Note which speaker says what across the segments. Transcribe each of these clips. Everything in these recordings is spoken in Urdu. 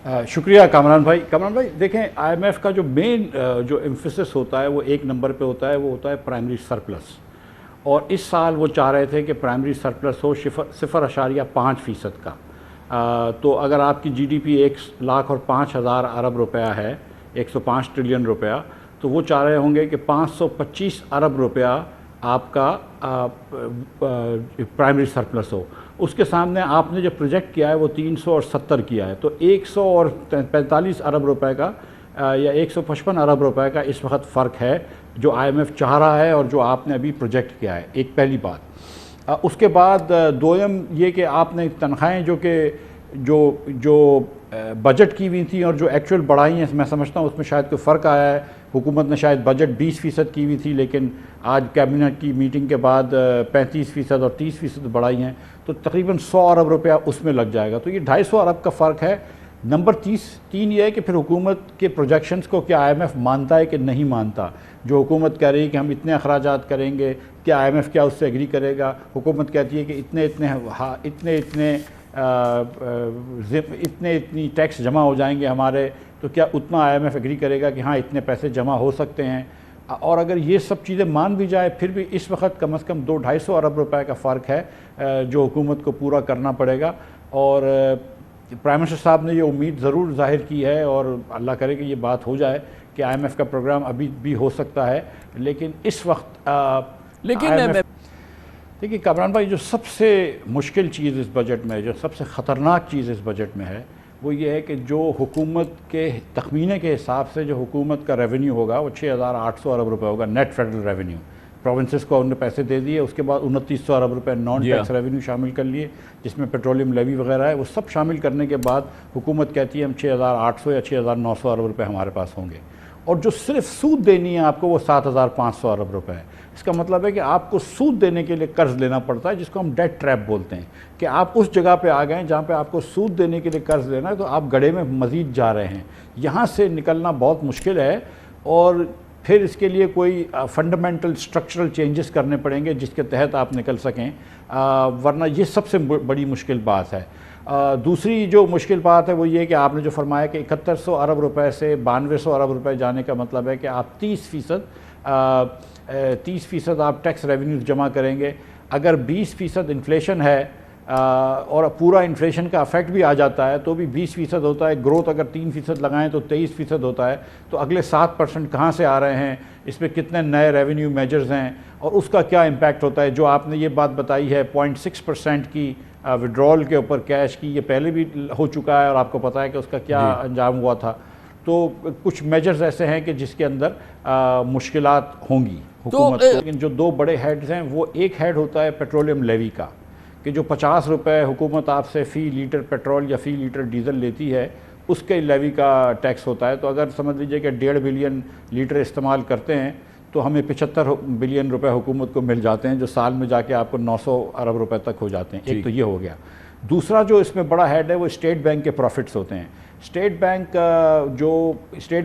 Speaker 1: شکریہ کامران بھائی دیکھیں IMF کا جو مین جو ایمفیسس ہوتا ہے وہ ایک نمبر پہ ہوتا ہے، وہ ہوتا ہے پرائمری سرپلس، اور اس سال وہ چاہ رہے تھے کہ پرائمری سرپلس ہو 0.5% کا۔ تو اگر آپ کی GDP 1,05,000 ارب روپیہ ہے، 105 ٹریلین روپیہ، تو وہ چاہ رہے ہوں گے کہ 525 ارب روپیہ آپ کا پرائمری سرپلس ہو۔ اس کے سامنے آپ نے جو پروجیکٹ کیا ہے وہ 370 کیا ہے، تو 145 ارب روپے کا یا 155 ارب روپے کا اس وقت فرق ہے جو IMF چاہ رہا ہے اور جو آپ نے ابھی پروجیکٹ کیا ہے، ایک پہلی بات۔ اس کے بعد دوم یہ کہ آپ نے تنخواہیں جو بجٹ کی ہوئی تھیں اور جو ایکچول بڑھائی ہیں، میں سمجھتا ہوں اس میں شاید کوئی فرق آیا ہے۔ حکومت نے شاید بجٹ 20% کی ہوئی تھی، لیکن آج کیبنٹ کی میٹنگ کے بعد 35% اور 30% بڑھائی ہیں، تو تقریباً 100 ارب روپیہ اس میں لگ جائے گا، تو یہ 250 ارب کا فرق ہے۔ نمبر 3 یہ ہے کہ پھر حکومت کے پروجیکشنز کو کیا IMF مانتا ہے کہ نہیں مانتا۔ جو حکومت کہہ رہی ہے کہ ہم اتنے اخراجات کریں گے، کیا IMF کیا اس سے ایگری کرے گا؟ حکومت کہتی ہے کہ اتنی ٹیکس جمع ہو جائیں گے ہمارے، تو کیا اتنا IMF ایگری کرے گا کہ ہاں اتنے پیسے جمع ہو سکتے ہیں؟ اور اگر یہ سب چیزیں مان بھی جائے، پھر بھی اس وقت کم از کم 200-250 ارب روپے کا فرق ہے جو حکومت کو پورا کرنا پڑے گا۔ اور پرائم منسٹر صاحب نے یہ امید ضرور ظاہر کی ہے، اور اللہ کرے کہ یہ بات ہو جائے کہ IMF کا پروگرام ابھی بھی ہو سکتا ہے، لیکن اس وقت دیکھیے کامران بھائی، جو سب سے مشکل چیز اس بجٹ میں، جو سب سے خطرناک چیز اس بجٹ میں ہے، وہ یہ ہے کہ جو حکومت کے تخمینے کے حساب سے جو حکومت کا ریونیو ہوگا وہ 6,800 ارب روپے ہوگا، نیٹ فیڈرل ریونیو۔ پروونسز کو انہوں نے پیسے دے دیے، اس کے بعد 2,900 ارب روپے نان ٹیکس ریونیو شامل کر لیے، جس میں پیٹرولیم لیوی وغیرہ ہے، وہ سب شامل کرنے کے بعد حکومت کہتی ہے ہم 6,800 یا 6,900 ارب روپے ہمارے پاس ہوں گے، اور جو صرف سود دینی ہے آپ کو وہ 7,500 ارب روپے ہے۔ اس کا مطلب ہے کہ آپ کو سود دینے کے لیے قرض لینا پڑتا ہے، جس کو ہم ڈیٹ ٹریپ بولتے ہیں، کہ آپ اس جگہ پہ آ گئے جہاں پہ آپ کو سود دینے کے لیے قرض لینا ہے، تو آپ گڑھے میں مزید جا رہے ہیں۔ یہاں سے نکلنا بہت مشکل ہے، اور پھر اس کے لیے کوئی فنڈامنٹل اسٹرکچرل چینجز کرنے پڑیں گے جس کے تحت آپ نکل سکیں، ورنہ یہ سب سے بڑی مشکل بات ہے۔ دوسری جو مشکل بات ہے وہ یہ کہ آپ نے جو فرمایا کہ 7100 ارب روپے سے 9200 ارب روپے جانے کا مطلب ہے کہ آپ 30% آپ ٹیکس ریونیوز جمع کریں گے۔ اگر 20% انفلیشن ہے اور پورا انفلیشن کا افیکٹ بھی آ جاتا ہے تو بھی 20% ہوتا ہے، گروتھ اگر 3% لگائیں تو 23% ہوتا ہے، تو اگلے 7% کہاں سے آ رہے ہیں؟ اس میں کتنے نئے ریونیو میجرز ہیں اور اس کا کیا امپیکٹ ہوتا ہے؟ جو آپ نے یہ بات بتائی ہے 0.6% کی وڈرول کے اوپر کیش کی، یہ پہلے بھی ہو چکا ہے اور آپ کو پتہ ہے کہ اس کا کیا انجام ہوا تھا۔ تو کچھ میجرز ایسے ہیں کہ جس کے اندر مشکلات ہوں گی حکومت کو، لیکن جو 2 بڑے ہیڈز ہیں، وہ ایک ہیڈ ہوتا ہے پیٹرولیم لیوی کا، کہ جو 50 روپے حکومت آپ سے فی لیٹر پیٹرول یا فی لیٹر ڈیزل لیتی ہے، اس کے لیوی کا ٹیکس ہوتا ہے۔ تو اگر سمجھ لیجئے کہ 1.5 بلین لیٹر استعمال کرتے ہیں تو ہمیں 75 بلین روپے حکومت کو مل جاتے ہیں، جو سال میں جا کے آپ کو 900 ارب روپے تک ہو جاتے ہیں۔ ایک تو یہ ہو گیا۔ دوسرا جو اس میں بڑا ہیڈ ہے وہ اسٹیٹ بینک کے پروفٹس ہوتے ہیں۔ اسٹیٹ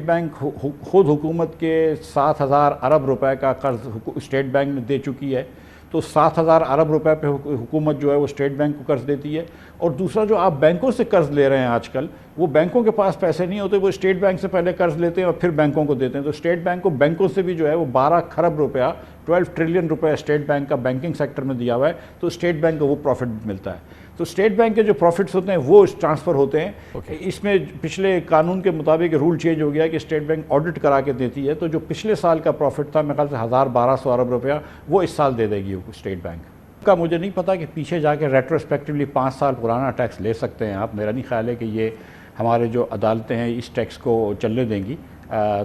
Speaker 1: بینک خود حکومت کے 7,000 ارب روپے کا قرض اسٹیٹ بینک نے دے چکی ہے، تو 7,000 ارب روپے پہ حکومت جو ہے وہ اسٹیٹ بینک کو قرض دیتی ہے۔ اور دوسرا جو آپ بینکوں سے قرض لے رہے ہیں آج کل، وہ بینکوں کے پاس پیسے نہیں ہوتے، وہ اسٹیٹ بینک سے پہلے قرض لیتے ہیں اور پھر بینکوں کو دیتے ہیں۔ تو اسٹیٹ بینک کو بینکوں سے بھی جو ہے وہ 12 کھرب روپیہ 12 ٹریلین روپے اسٹیٹ بینک کا بینکنگ سیکٹر میں دیا ہوا ہے، تو اسٹیٹ بینک کو وہ پروفٹ ملتا ہے۔ تو اسٹیٹ بینک کے جو پروفٹس ہوتے ہیں وہ ٹرانسفر ہوتے ہیں۔ اس میں پچھلے قانون کے مطابق رول چینج ہو گیا کہ اسٹیٹ بینک آڈٹ کرا کے دیتی ہے، تو جو پچھلے سال کا پروفٹ تھا میرے خیال سے 1,200 ارب روپیہ، وہ اس سال دے دے گی اسٹیٹ بینک کا۔ مجھے نہیں پتا کہ پیچھے جا کے ریٹروسپیکٹیولی 5 سال پرانا ٹیکس لے سکتے ہیں آپ، میرا نہیں خیال ہے کہ یہ ہمارے جو عدالتیں ہیں اس ٹیکس کو چلنے دیں گی۔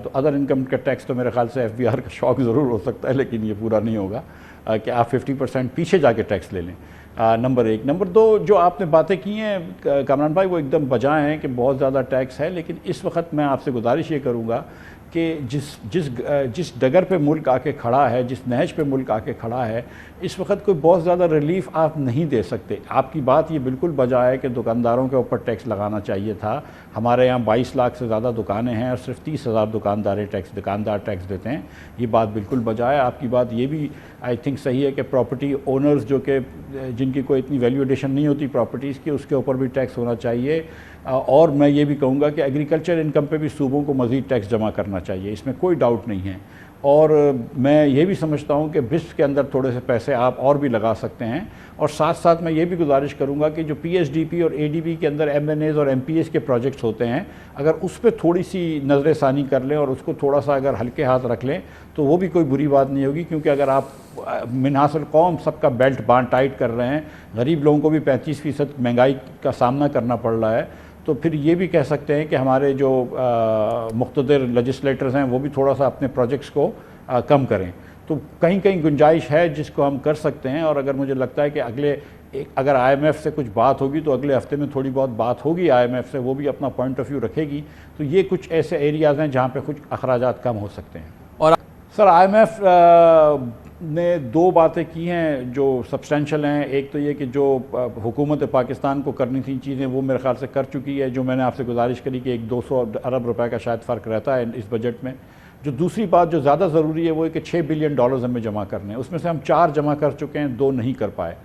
Speaker 1: تو ادر انکم کا ٹیکس تو میرے خیال سے FBR کا شوق ضرور ہو سکتا ہے، لیکن یہ پورا نہیں ہوگا کہ آپ 50% پیچھے جا کے ٹیکس لے لیں۔ نمبر 1۔ نمبر 2، جو آپ نے باتیں کی ہیں کامران بھائی وہ ایک دم بجا ہیں کہ بہت زیادہ ٹیکس ہے، لیکن اس وقت میں آپ سے گزارش یہ کروں گا کہ جس ڈگر پہ ملک آ کے کھڑا ہے، جس نہج پہ ملک آ کے کھڑا ہے، اس وقت کوئی بہت زیادہ ریلیف آپ نہیں دے سکتے۔ آپ کی بات یہ بالکل بجا ہے کہ دکانداروں کے اوپر ٹیکس لگانا چاہیے تھا۔ ہمارے یہاں 22 لاکھ سے زیادہ دکانیں ہیں اور صرف 30,000 دکاندار ٹیکس دیتے ہیں، یہ بات بالکل بجا ہے۔ آپ کی بات یہ بھی آئی تھنک صحیح ہے کہ پراپرٹی اونرز جو کہ جن کی کوئی اتنی ویلیو ایڈیشن نہیں ہوتی پراپرٹیز کی، اس کے اوپر بھی ٹیکس ہونا چاہیے۔ اور میں یہ بھی کہوں گا کہ ایگریکلچر انکم پہ بھی صوبوں کو مزید ٹیکس جمع کرنا چاہیے، اس میں کوئی ڈاؤٹ نہیں ہے۔ اور میں یہ بھی سمجھتا ہوں کہ بسپ کے اندر تھوڑے سے پیسے آپ اور بھی لگا سکتے ہیں، اور ساتھ ساتھ میں یہ بھی گزارش کروں گا کہ جو پی ایس ڈی پی اور اے ڈی بی کے اندر ایم این ایز اور ایم پی ایس کے پروجیکٹس ہوتے ہیں، اگر اس پہ تھوڑی سی نظر ثانی کر لیں اور اس کو تھوڑا سا اگر ہلکے ہاتھ رکھ لیں تو وہ بھی کوئی بری بات نہیں ہوگی، کیونکہ اگر آپ منحاص القوم سب کا بیلٹ بانڈ ٹائٹ کر رہے ہیں، غریب لوگوں کو بھی 35% مہنگائی کا سامنا کرنا پڑ رہا ہے، تو پھر یہ بھی کہہ سکتے ہیں کہ ہمارے جو مقتدر لیجسلیٹرز ہیں وہ بھی تھوڑا سا اپنے پروجیکٹس کو کم کریں۔ تو کہیں کہیں گنجائش ہے جس کو ہم کر سکتے ہیں، اور اگر مجھے لگتا ہے کہ اگر آئی ایم ایف سے کچھ بات ہوگی تو اگلے ہفتے میں تھوڑی بہت بات ہوگی آئی ایم ایف سے، وہ بھی اپنا پوائنٹ آف ویو رکھے گی، تو یہ کچھ ایسے ایریاز ہیں جہاں پہ کچھ اخراجات کم ہو سکتے ہیں۔
Speaker 2: اور
Speaker 1: سر آئی ایم ایف نے دو باتیں کی ہیں جو سبسٹینشل ہیں، ایک تو یہ کہ جو حکومت پاکستان کو کرنی تھیں چیزیں وہ میرے خیال سے کر چکی ہے، جو میں نے آپ سے گزارش کری کہ 200 ارب روپے کا شاید فرق رہتا ہے اس بجٹ میں۔ جو دوسری بات جو زیادہ ضروری ہے وہ ہے کہ $6 بلین ہمیں جمع کرنے ہیں، اس میں سے ہم 4 جمع کر چکے ہیں، 2 نہیں کر پائے۔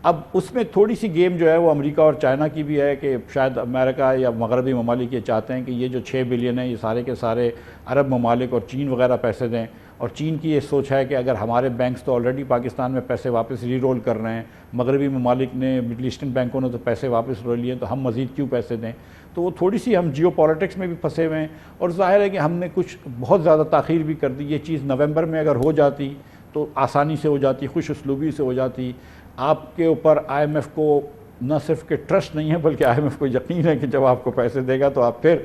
Speaker 1: اب اس میں تھوڑی سی گیم جو ہے وہ امریکہ اور چائنا کی بھی ہے کہ شاید امریکہ یا مغربی ممالک یہ چاہتے ہیں کہ یہ جو 6 بلین ہیں یہ سارے کے سارے عرب ممالک اور چین وغیرہ پیسے دیں، اور چین کی یہ سوچ ہے کہ اگر ہمارے بینکس تو آلریڈی پاکستان میں پیسے واپس ری رول کر رہے ہیں، مغربی ممالک نے، مڈل ایسٹرن بینکوں نے تو پیسے واپس رول لیے، تو ہم مزید کیوں پیسے دیں؟ تو وہ تھوڑی سی ہم جیو پالیٹکس میں بھی پھنسے ہوئے ہیں، اور ظاہر ہے کہ ہم نے کچھ بہت زیادہ تاخیر بھی کر دی۔ یہ چیز نومبر میں اگر ہو جاتی تو آسانی سے ہو جاتی، خوش اسلوبی سے ہو جاتی۔ آپ کے اوپر آئی ایم ایف کو نہ صرف کہ ٹرسٹ نہیں ہے بلکہ آئی ایم ایف کو یقین ہے کہ جب آپ کو پیسے دے گا تو آپ پھر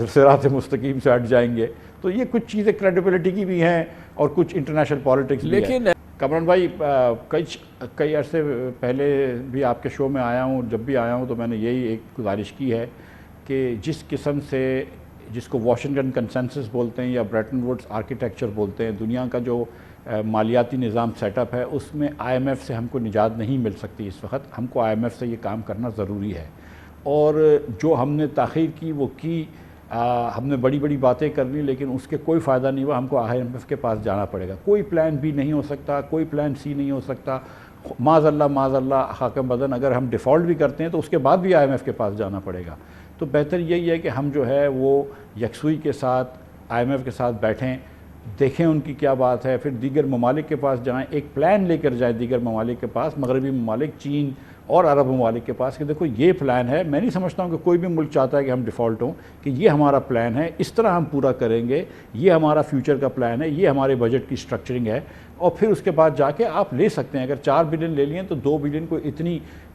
Speaker 1: صراط مستقیم سے ہٹ جائیں گے۔ تو یہ کچھ چیزیں کریڈیبلٹی کی بھی ہیں اور کچھ انٹرنیشنل پالیٹکس بھی ہے۔
Speaker 2: لیکن
Speaker 1: کامران بھائی کئی عرصے پہلے بھی آپ کے شو میں آیا ہوں، جب بھی آیا ہوں تو میں نے یہی ایک گزارش کی ہے کہ جس قسم سے، جس کو واشنگٹن کنسنسس بولتے ہیں یا بریٹن ووڈز آرکیٹیکچر بولتے ہیں، دنیا کا جو مالیاتی نظام سیٹ اپ ہے، اس میں آئی ایم ایف سے ہم کو نجات نہیں مل سکتی اس وقت۔ ہم کو آئی ایم ایف سے یہ کام کرنا ضروری ہے، اور جو ہم نے تاخیر کی وہ کی، ہم نے بڑی بڑی باتیں کر لی لیکن اس کے کوئی فائدہ نہیں ہوا۔ ہم کو آئی ایم ایف کے پاس جانا پڑے گا، کوئی پلان بی نہیں ہو سکتا، کوئی پلان سی نہیں ہو سکتا۔ معاذ اللہ حاکم بدن اگر ہم ڈیفالٹ بھی کرتے ہیں تو اس کے بعد بھی آئی ایم ایف کے پاس جانا پڑے گا۔ تو بہتر یہی ہے کہ ہم جو ہے وہ یکسوئی کے ساتھ آئی ایم ایف کے ساتھ بیٹھیں، دیکھیں ان کی کیا بات ہے، پھر دیگر ممالک کے پاس جائیں، ایک پلان لے کر جائیں دیگر ممالک کے پاس، مغربی ممالک، چین اور عرب ممالک کے پاس، کہ دیکھو یہ پلان ہے۔ میں نہیں سمجھتا ہوں کہ کوئی بھی ملک چاہتا ہے کہ ہم ڈیفالٹ ہوں، کہ یہ ہمارا پلان ہے، اس طرح ہم پورا کریں گے، یہ ہمارا فیوچر کا پلان ہے، یہ ہمارے بجٹ کی سٹرکچرنگ ہے، اور پھر اس کے بعد جا کے آپ لے سکتے ہیں۔ اگر 4 بلین لے لیے تو 2 بلین کو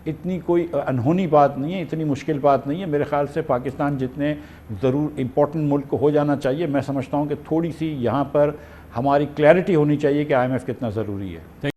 Speaker 1: اتنی کوئی انہونی بات نہیں ہے، اتنی مشکل بات نہیں ہے۔ میرے خیال سے پاکستان جتنے ضرور امپورٹنٹ ملک کو ہو جانا چاہیے، میں سمجھتا ہوں کہ تھوڑی سی یہاں پر ہماری کلیئرٹی ہونی چاہیے کہ آئی ایم ایف کتنا ضروری ہے۔